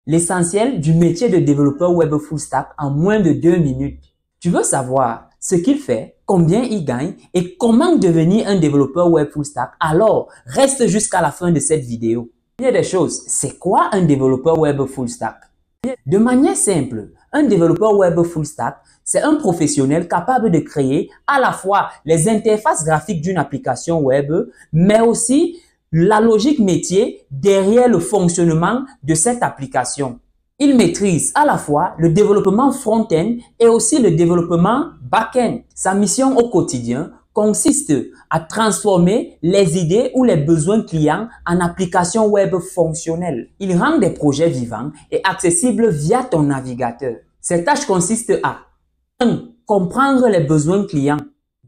l'essentiel du métier de développeur web full stack en moins de 2 minutes. Tu veux savoir ce qu'il fait, combien il gagne et comment devenir un développeur web full stack? Alors, reste jusqu'à la fin de cette vidéo. Première des choses, c'est quoi un développeur web full stack? De manière simple, un développeur web full stack, c'est un professionnel capable de créer à la fois les interfaces graphiques d'une application web, mais aussi la logique métier derrière le fonctionnement de cette application. Il maîtrise à la fois le développement front-end et aussi le développement back-end. Sa mission au quotidien consiste à transformer les idées ou les besoins clients en applications web fonctionnelles. Il rend des projets vivants et accessibles via ton navigateur. Ses tâches consistent à 1. Comprendre les besoins clients.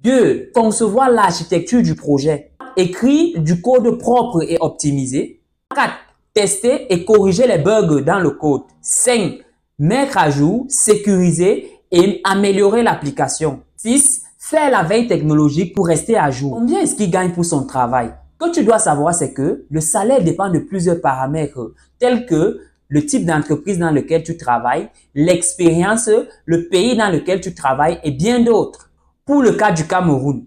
2. Concevoir l'architecture du projet. Écrire du code propre et optimisé. 4. Tester et corriger les bugs dans le code. 5. Mettre à jour, sécuriser et améliorer l'application. 6. Faire la veille technologique pour rester à jour. Combien est-ce qu'il gagne pour son travail? Ce que tu dois savoir, c'est que le salaire dépend de plusieurs paramètres tels que le type d'entreprise dans lequel tu travailles, l'expérience, le pays dans lequel tu travailles et bien d'autres. Pour le cas du Cameroun,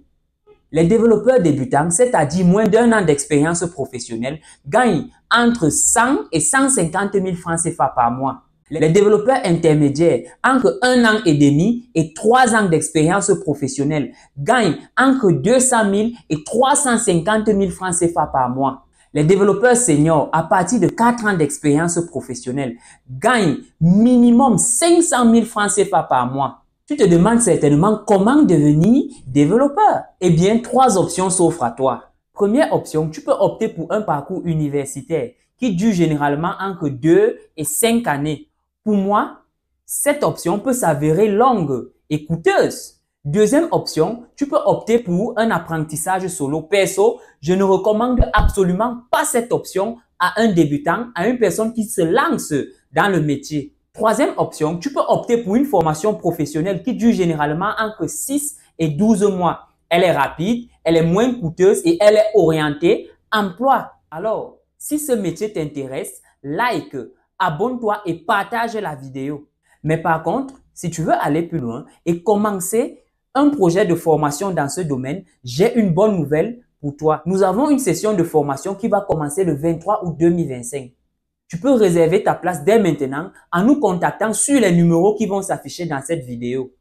les développeurs débutants, c'est-à-dire moins d'1 an d'expérience professionnelle, gagnent entre 100 et 150 000 francs CFA par mois. Les développeurs intermédiaires, entre 1 an et demi et 3 ans d'expérience professionnelle, gagnent entre 200 000 et 350 000 francs CFA par mois. Les développeurs seniors, à partir de 4 ans d'expérience professionnelle, gagnent minimum 500 000 francs CFA par mois. Tu te demandes certainement comment devenir développeur. Eh bien, 3 options s'offrent à toi. Première option, tu peux opter pour un parcours universitaire qui dure généralement entre 2 et 5 années. Pour moi, cette option peut s'avérer longue et coûteuse. Deuxième option, tu peux opter pour un apprentissage solo. Perso, je ne recommande absolument pas cette option à un débutant, à une personne qui se lance dans le métier. Troisième option, tu peux opter pour une formation professionnelle qui dure généralement entre 6 et 12 mois. Elle est rapide, elle est moins coûteuse et elle est orientée emploi. Alors, si ce métier t'intéresse, like, abonne-toi et partage la vidéo. Mais par contre, si tu veux aller plus loin et commencer un projet de formation dans ce domaine, j'ai une bonne nouvelle pour toi. Nous avons une session de formation qui va commencer le 23 août 2025. Tu peux réserver ta place dès maintenant en nous contactant sur les numéros qui vont s'afficher dans cette vidéo.